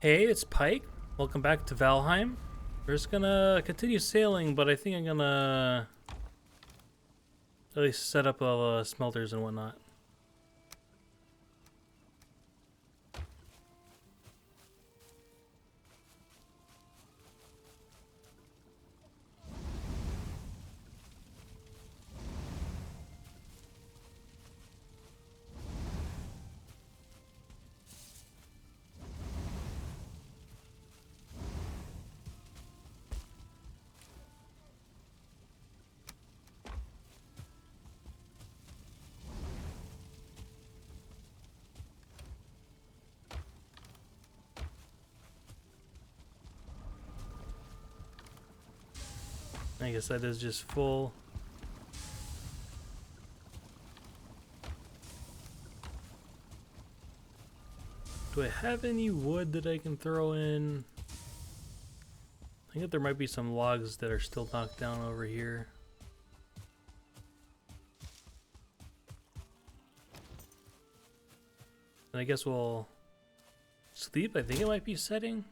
Hey, it's Pike. Welcome back to Valheim. We're just gonna continue sailing, but I think I'm gonna at least set up all the smelters and whatnot. I guess that is just full. Do I have any wood that I can throw in? I think there might be some logs that are still knocked down over here. And I guess we'll sleep. I think it might be setting.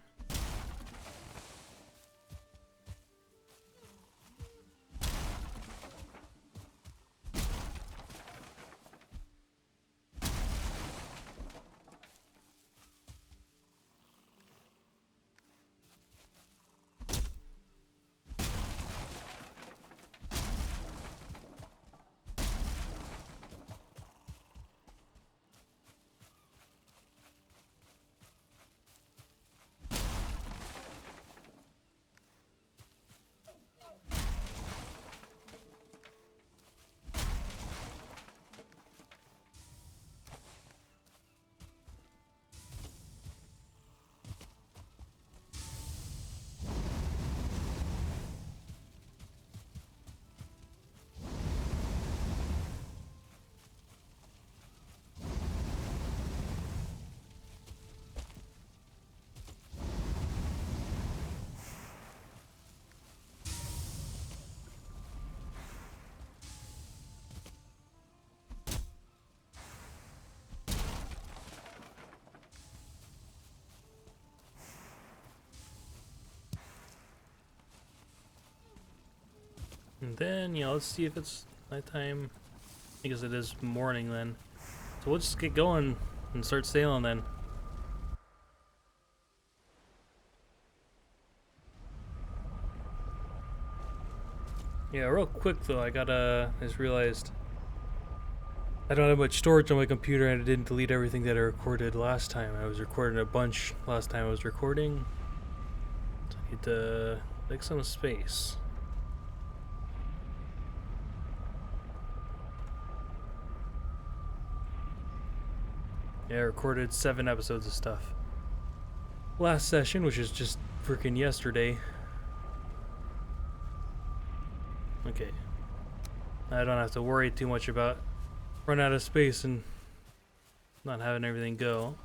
And then, let's see if it's nighttime. I guess it is morning then. So we'll just get going and start sailing then. Yeah, real quick though, I just realized I don't have much storage on my computer and I didn't delete everything that I recorded last time. I was recording a bunch last time I was recording. So I need to make some space. Yeah, I recorded 7 episodes of stuff. Last session, which is just freaking yesterday. Okay. I don't have to worry too much about running out of space and not having everything go.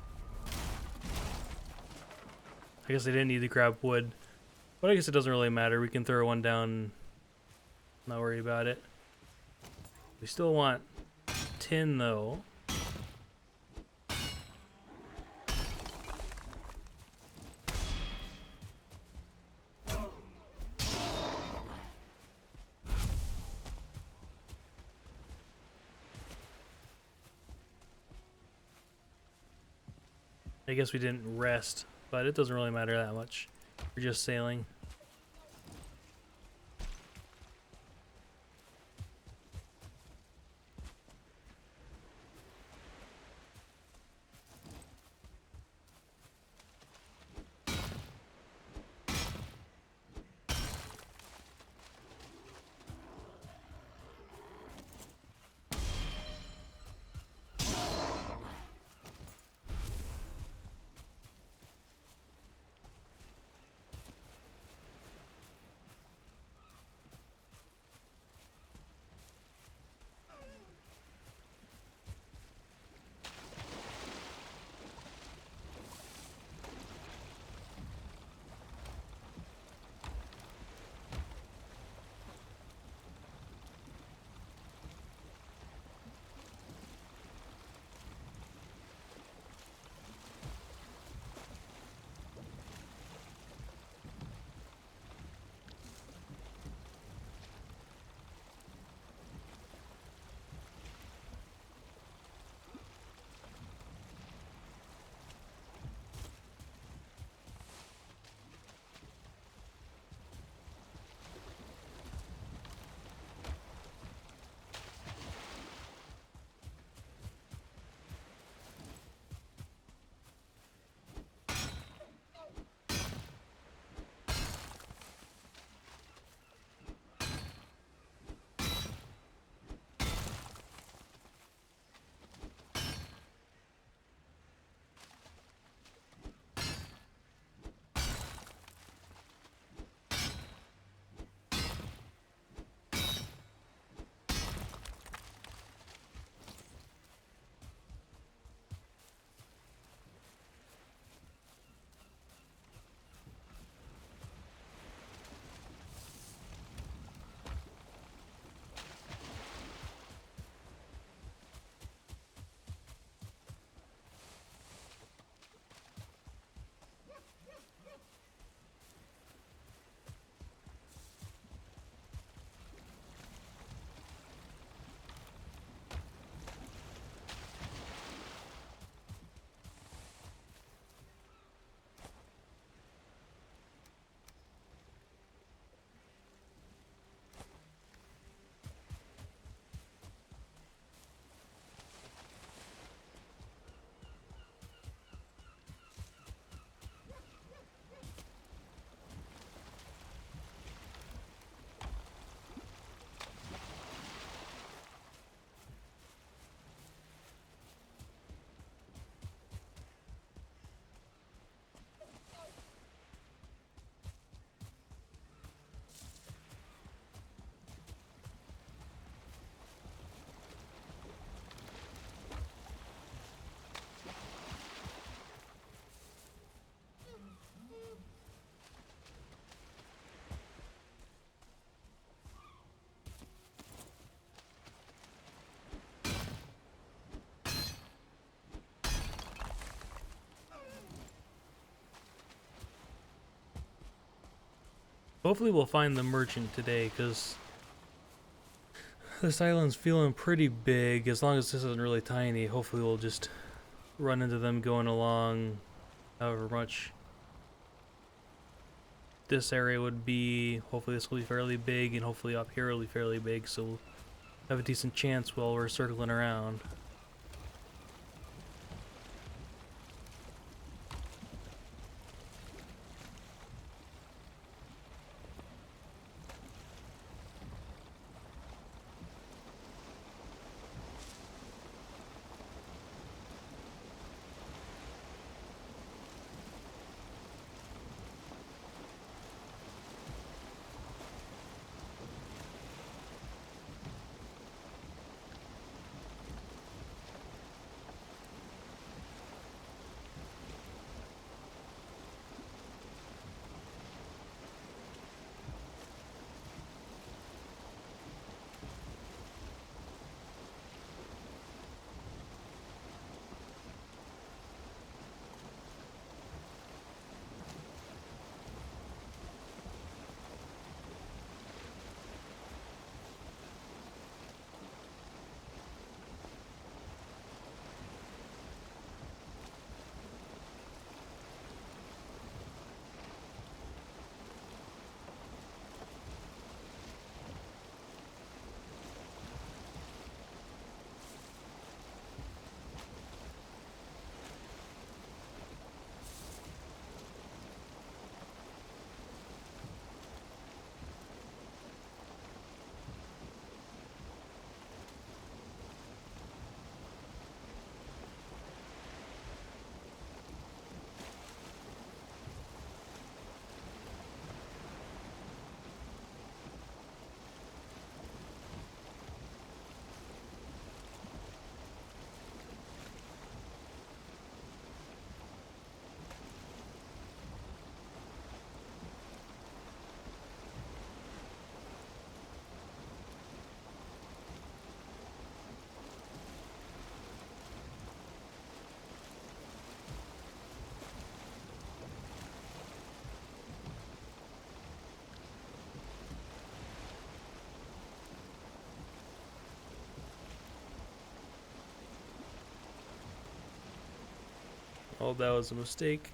I guess I didn't need to grab wood, but I guess it doesn't really matter. We can throw one down and not worry about it. We still want tin though. I guess we didn't rest, but it doesn't really matter that much. We're just sailing. Hopefully we'll find the merchant today, because this island's feeling pretty big. As long as this isn't really tiny, hopefully we'll just run into them going along however much this area would be. Hopefully this will be fairly big, and hopefully up here will be fairly big, so we'll have a decent chance while we're circling around. Oh, that was a mistake.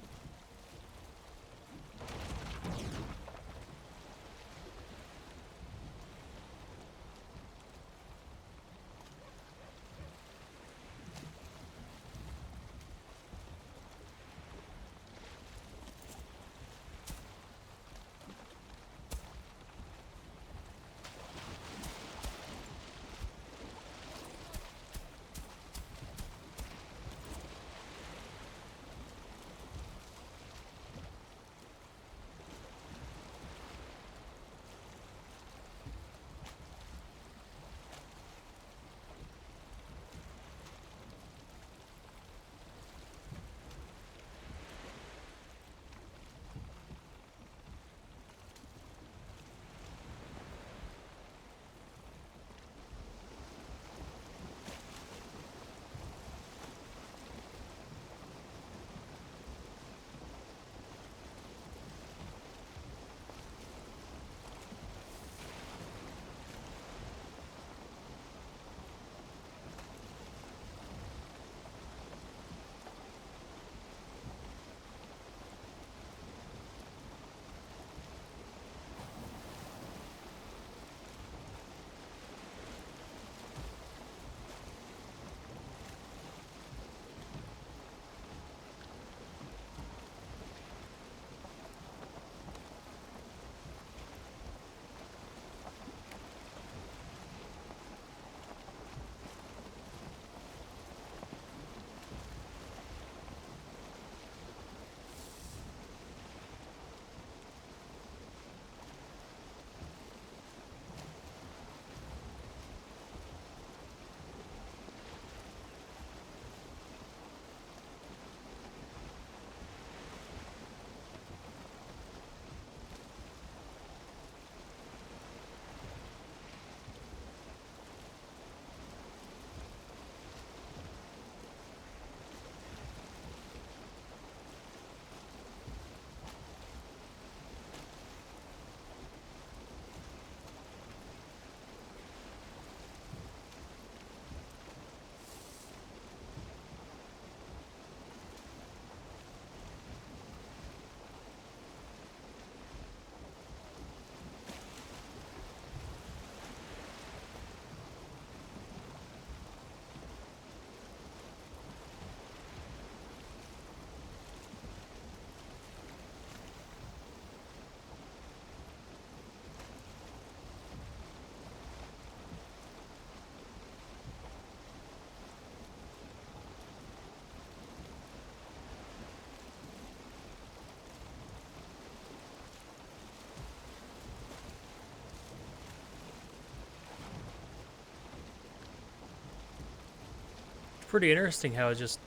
pretty interesting how it's just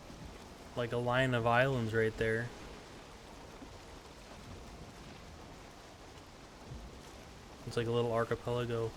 like a line of islands right there. It's like a little archipelago.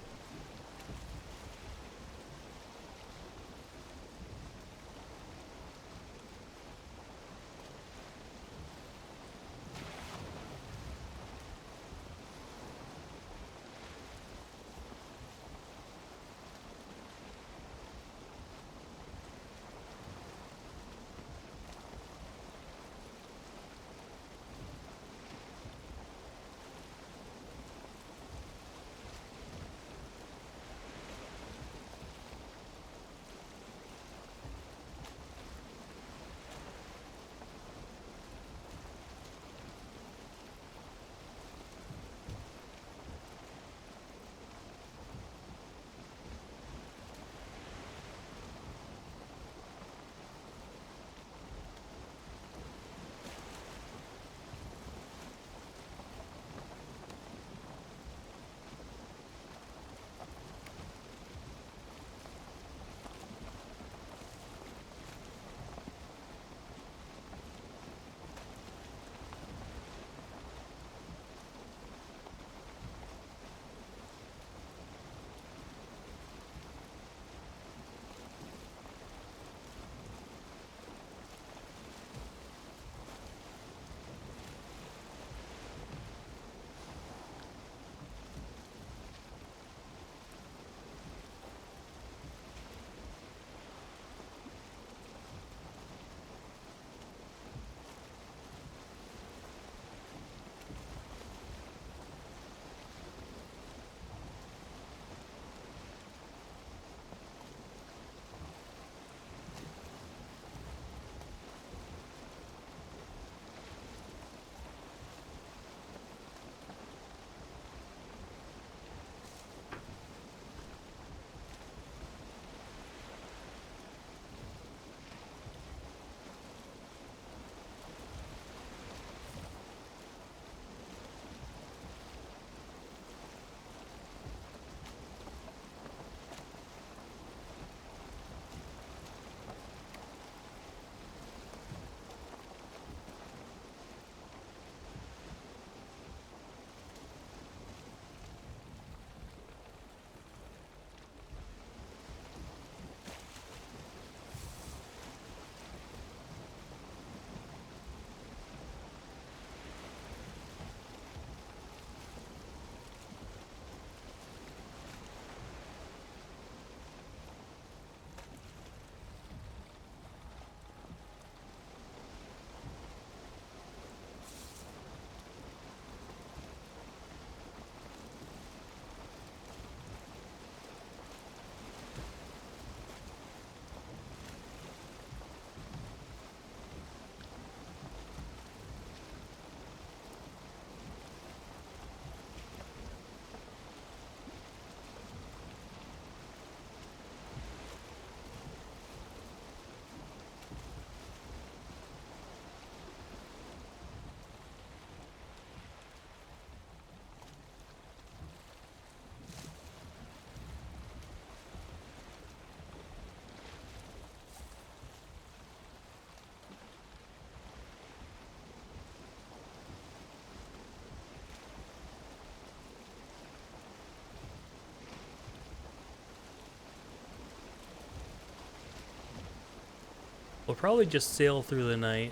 We'll probably just sail through the night,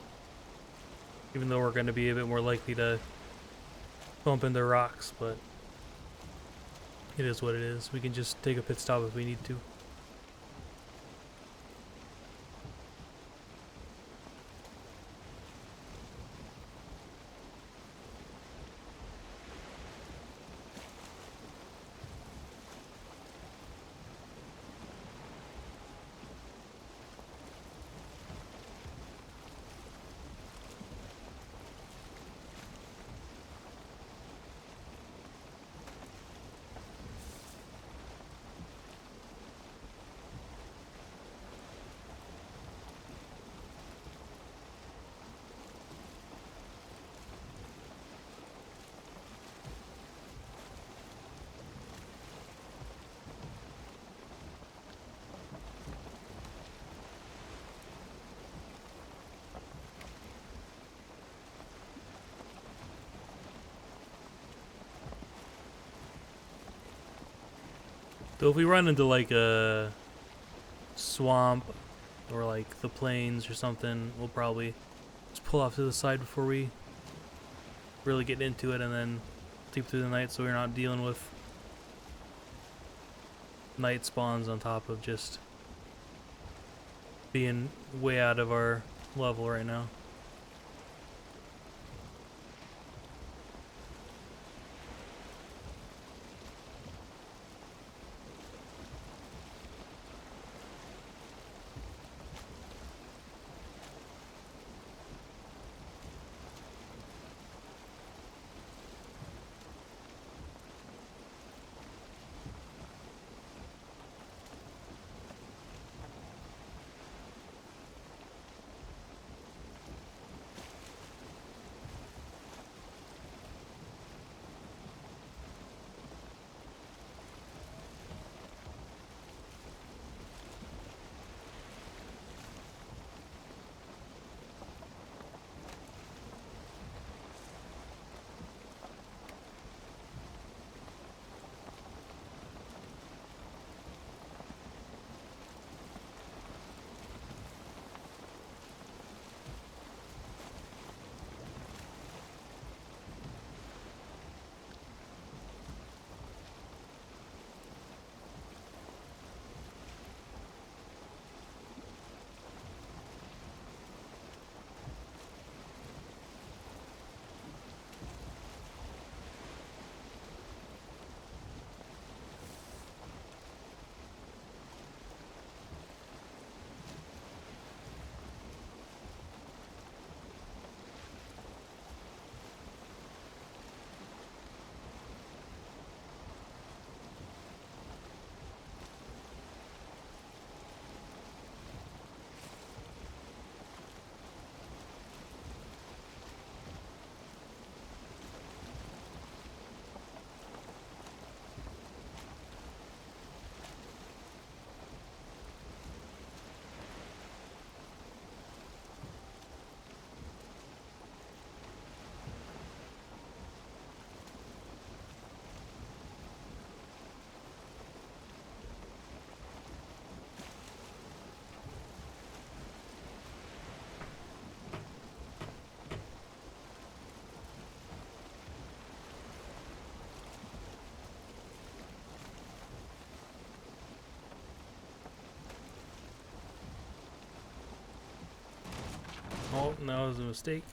even though we're going to be a bit more likely to bump into rocks, but it is what it is. We can just take a pit stop if we need to. So if we run into like a swamp or like the plains or something, we'll probably just pull off to the side before we really get into it and then sleep through the night so we're not dealing with night spawns on top of just being way out of our level right now. Oh, that was a mistake.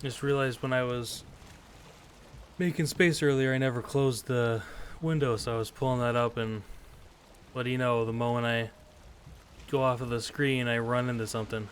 Just realized when I was making space earlier, I never closed the window, so I was pulling that up, and what do you know, the moment I go off of the screen, I run into something.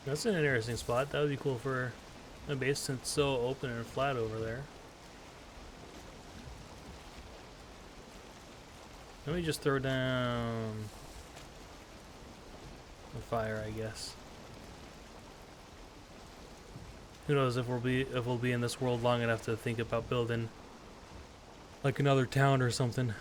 That's an interesting spot. That would be cool for a base since it's so open and flat over there. Let me just throw down the fire, I guess. Who knows if we'll be in this world long enough to think about building like another town or something.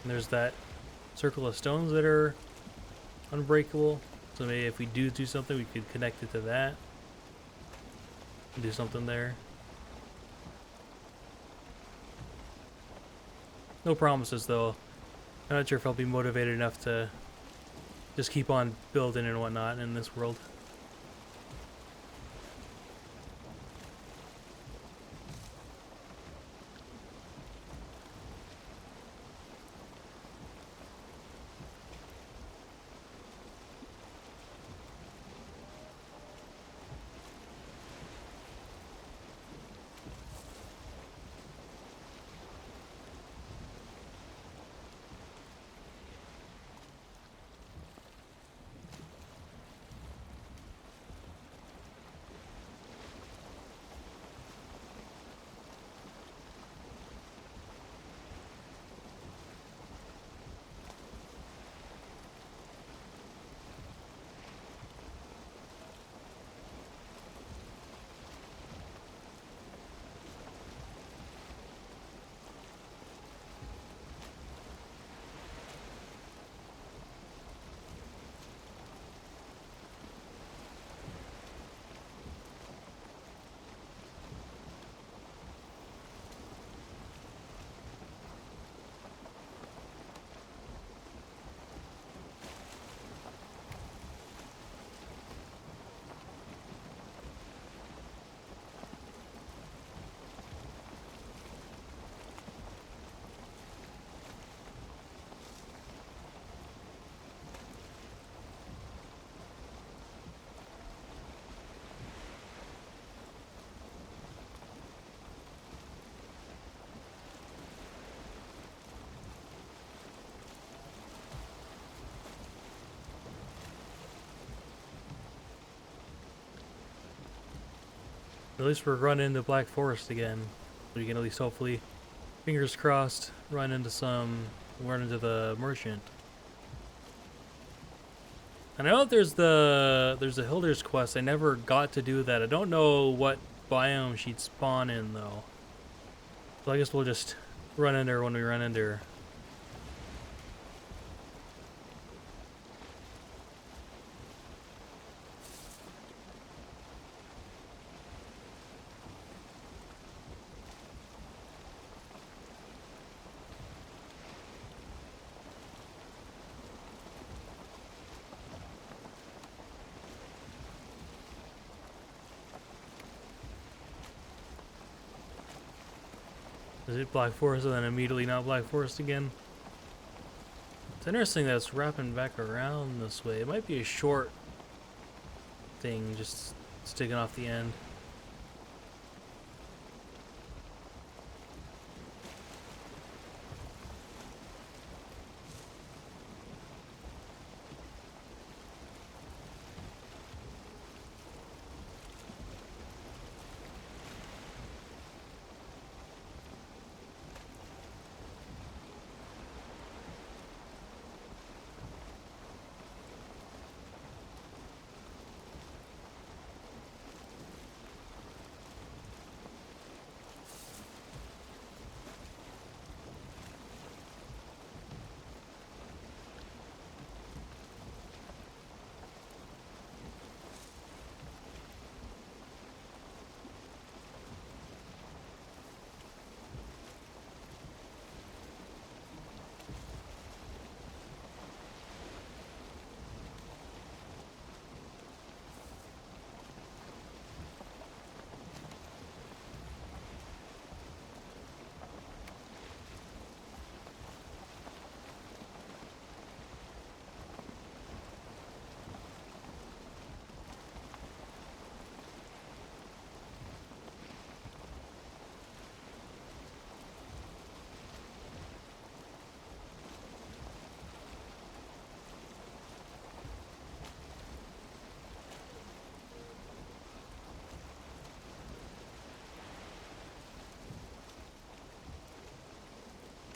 And there's that circle of stones that are unbreakable. So maybe if we do something, we could connect it to that. And do something there. No promises though. I'm not sure if I'll be motivated enough to just keep on building and whatnot in this world. At least we're running into Black Forest again. We can at least hopefully, fingers crossed, run into the merchant. And I know that there's a Hilder's quest. I never got to do that. I don't know what biome she'd spawn in though. So I guess we'll just run into her when we run into her. Is it Black Forest and then immediately not Black Forest again? It's interesting that it's wrapping back around this way. It might be a short thing, just sticking off the end.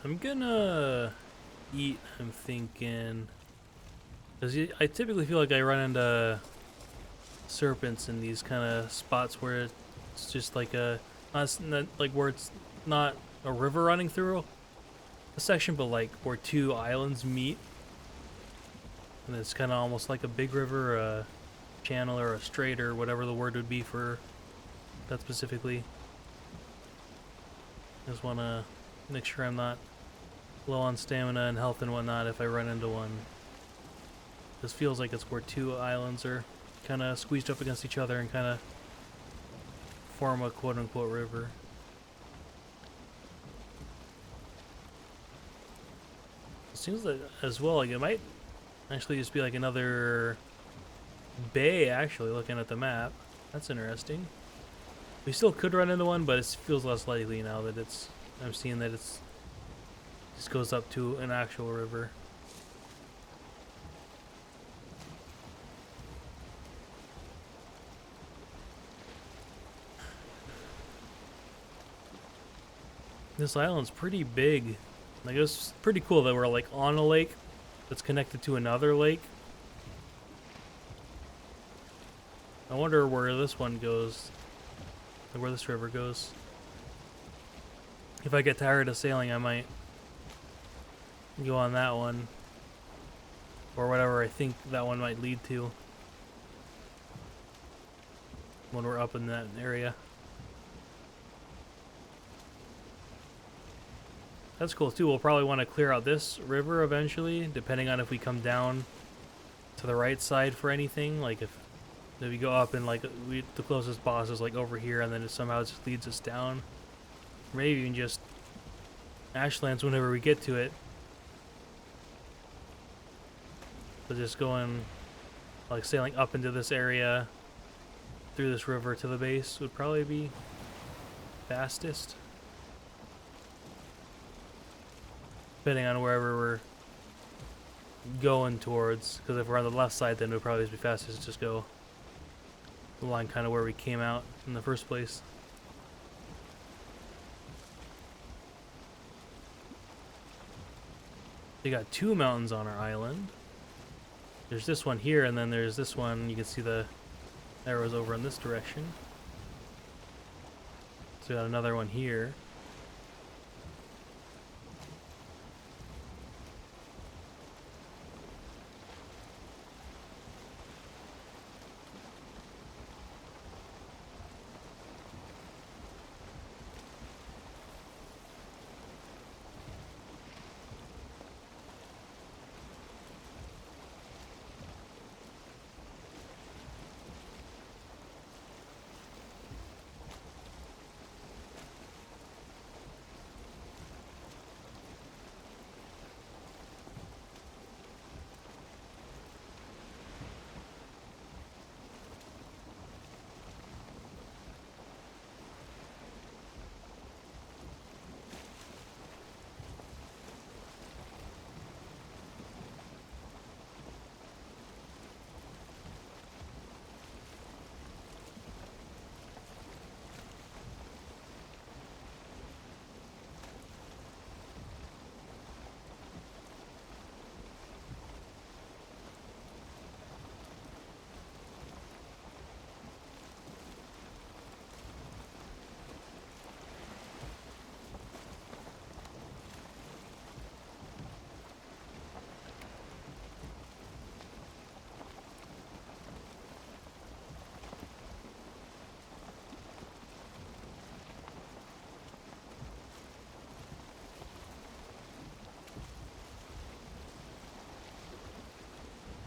I'm gonna eat, I'm thinking. Because I typically feel like I run into serpents in these kind of spots where it's just like not like where it's not a river running through a section, but like where two islands meet. And it's kind of almost like a big river, a channel, or a strait, or whatever the word would be for that specifically. Just want to make sure I'm not low on stamina and health and whatnot if I run into one. This feels like it's where two islands are kind of squeezed up against each other and kind of form a quote-unquote river. It seems that as well, like it might actually just be like another bay, actually, looking at the map. That's interesting. We still could run into one, but it feels less likely now that I'm seeing that it's just goes up to an actual river. This island's pretty big. Like, it was pretty cool that we're like on a lake that's connected to another lake. I wonder where this one goes, like where this river goes. If I get tired of sailing, I might go on that one, or whatever I think that one might lead to when we're up in that area. That's cool too. We'll probably want to clear out this river eventually, depending on if we come down to the right side for anything. Like if we go up and like the closest boss is like over here, and then it somehow just leads us down. Or maybe even just Ashlands whenever we get to it. So just going, like sailing up into this area through this river to the base would probably be fastest. Depending on wherever we're going towards, because if we're on the left side, then it would probably be fastest to just go along kind of where we came out in the first place. We got two mountains on our island. There's this one here, and then there's this one. You can see the arrows over in this direction. So we got another one here.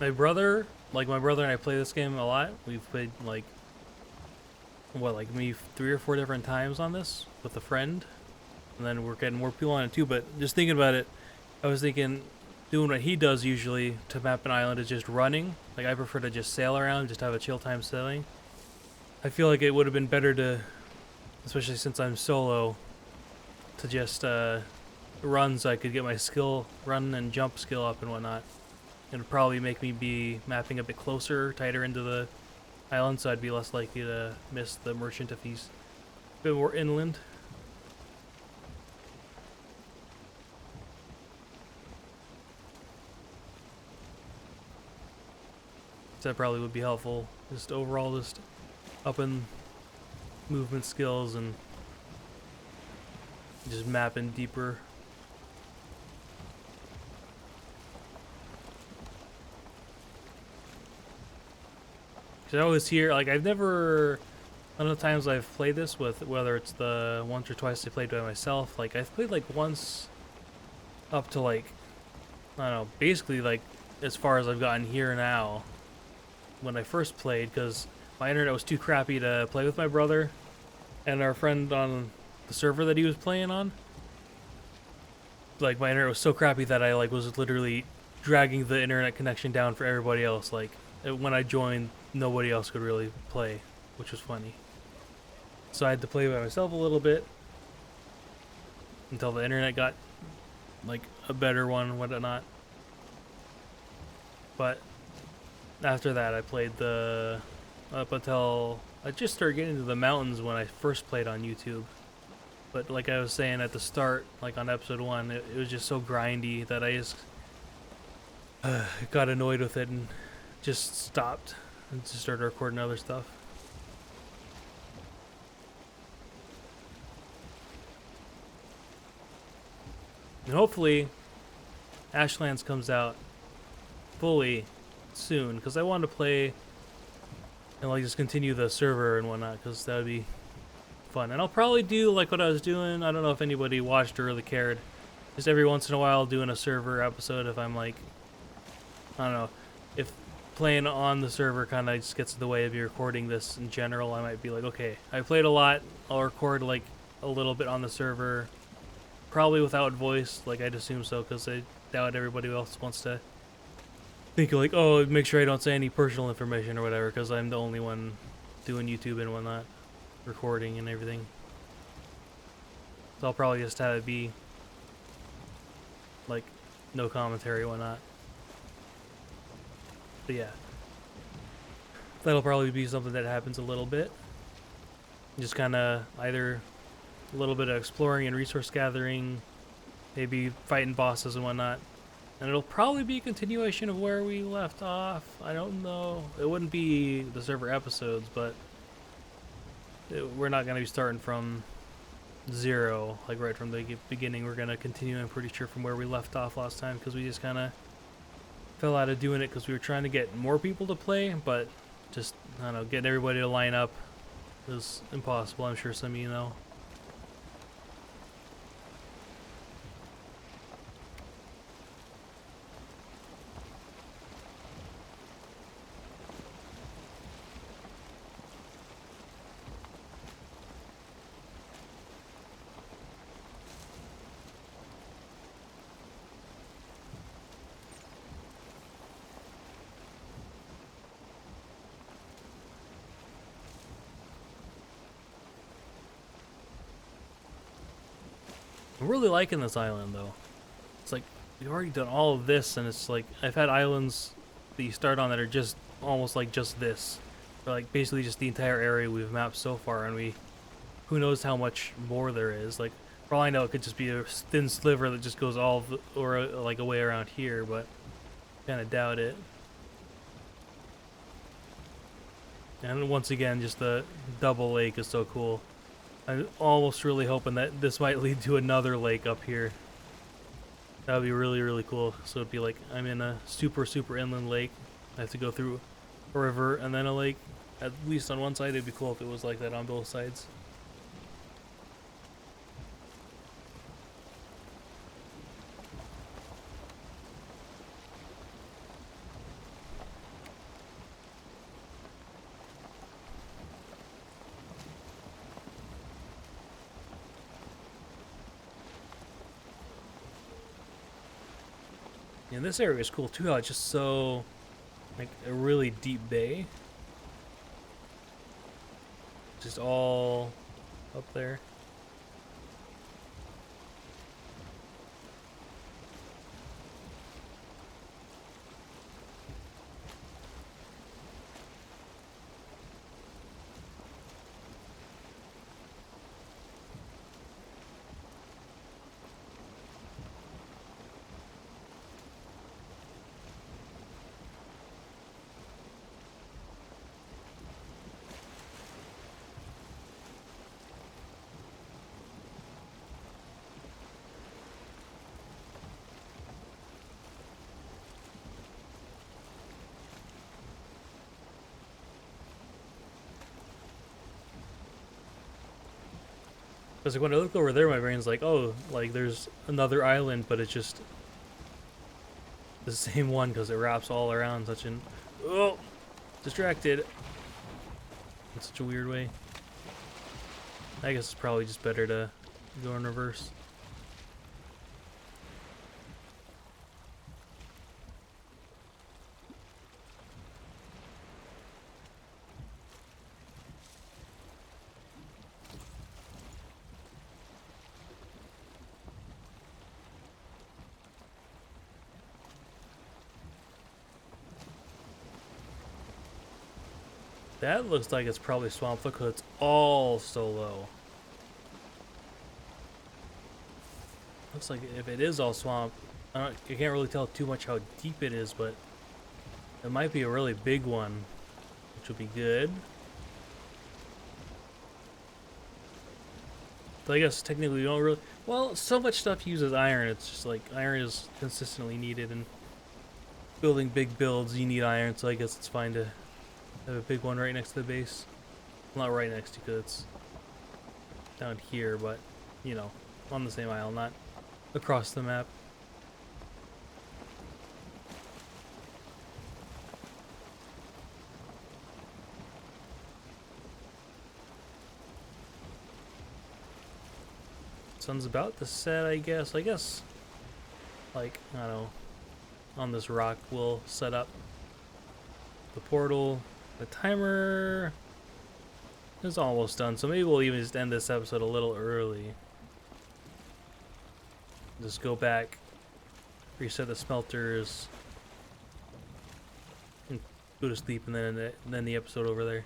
My brother and I play this game a lot. We've played like maybe 3 or 4 different times on this with a friend, and then we're getting more people on it too. But just thinking about it, I was thinking doing what he does usually to map an island is just running. Like I prefer to just sail around, just have a chill time sailing. I feel like it would have been better to, especially since I'm solo, to just run so I could get my run and jump skill up and whatnot. It would probably make me be mapping a bit closer, tighter into the island, so I'd be less likely to miss the merchant if he's a bit more inland. that probably would be helpful. Just overall, just upping movement skills and just mapping deeper. Cause I always hear, like, I've never, none of the times I've played this with, whether it's the once or twice I played by myself, like I've played like once up to like, I don't know, basically like as far as I've gotten here now when I first played, because my internet was too crappy to play with my brother and our friend on the server that he was playing on. Like my internet was so crappy that I like was literally dragging the internet connection down for everybody else. Like when I joined, nobody else could really play, which was funny. So I had to play by myself a little bit until the internet got like a better one and whatnot. But after that, I played the up until I just started getting into the mountains when I first played on YouTube. But like I was saying at the start, like on episode 1, it was just so grindy that I just got annoyed with it and just stopped and just started recording other stuff. And hopefully Ashlands comes out fully soon, because I want to play and like just continue the server and whatnot, because that would be fun. And I'll probably do like what I was doing. I don't know if anybody watched or really cared. Just every once in a while doing a server episode if I'm like, I don't know, if playing on the server kind of just gets in the way of me recording this in general. I might be like, okay, I played a lot, I'll record like a little bit on the server, probably without voice, like I'd assume so, because I doubt everybody else wants to think like, oh, make sure I don't say any personal information or whatever, because I'm the only one doing YouTube and whatnot, recording and everything. So I'll probably just have it be like no commentary and whatnot. But yeah, that'll probably be something that happens a little bit. Just kind of either a little bit of exploring and resource gathering, maybe fighting bosses and whatnot. And it'll probably be a continuation of where we left off. I don't know. It wouldn't be the server episodes, but we're not going to be starting from zero, like right from the beginning. We're going to continue, I'm pretty sure, from where we left off last time, because we just kind of fell out of doing it because we were trying to get more people to play, but just, I don't know, getting everybody to line up was impossible. I'm sure some of you know. I'm really liking this island though. It's like we've already done all of this, and it's like I've had islands that you start on that are just almost like just this, or like basically just the entire area we've mapped so far, and who knows how much more there is. Like for all I know, it could just be a thin sliver that just goes all or like away around here, but kind of doubt it. And once again, just the double lake is so cool. I'm almost really hoping that this might lead to another lake up here. That would be really, really cool. So it'd be like I'm in a super, super inland lake. I have to go through a river and then a lake. At least on one side, it'd be cool if it was like that on both sides. And this area is cool too, how it's just so, like, a really deep bay. Just all up there. Because like, when I look over there, my brain's like, oh, like there's another island, but it's just the same one because it wraps all around such an... Oh! Distracted. In such a weird way. I guess it's probably just better to go in reverse. That looks like it's probably swamp. Look, it's all so low. Looks like if it is all swamp, I can't really tell too much how deep it is, but it might be a really big one, which would be good. But I guess technically you don't really... Well, so much stuff uses iron. It's just like iron is consistently needed, and building big builds, you need iron, so I guess it's fine to have a big one right next to the base. Well, not right next to, because it's down here, but, you know, on the same isle, not across the map. Sun's about to set, I guess. Like, I don't know, on this rock we'll set up the portal. The timer is almost done, so maybe we'll even just end this episode a little early. Just go back, reset the smelters, and go to sleep, and then the episode over there.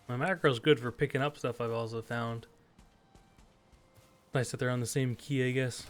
My macro's good for picking up stuff, I've also found. Nice that they're on the same key, I guess.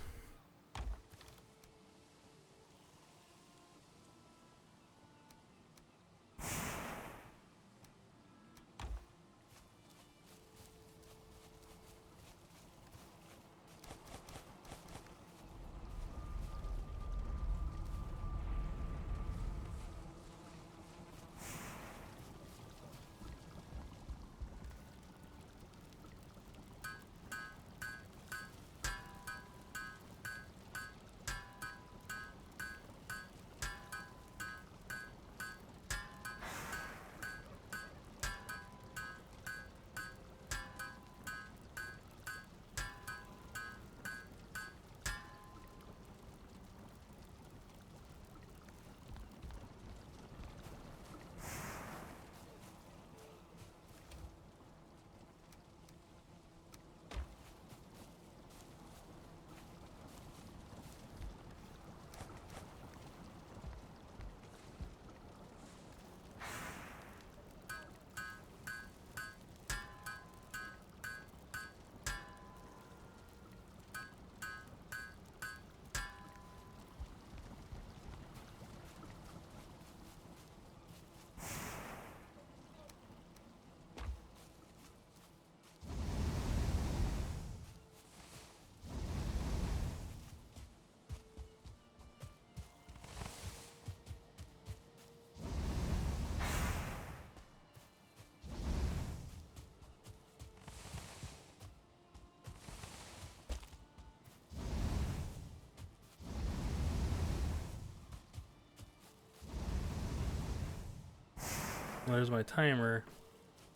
There's my timer.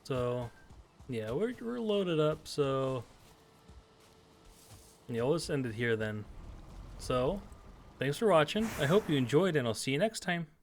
So, yeah, we're loaded up. So, yeah, let's end it here then. So, thanks for watching. I hope you enjoyed, and I'll see you next time.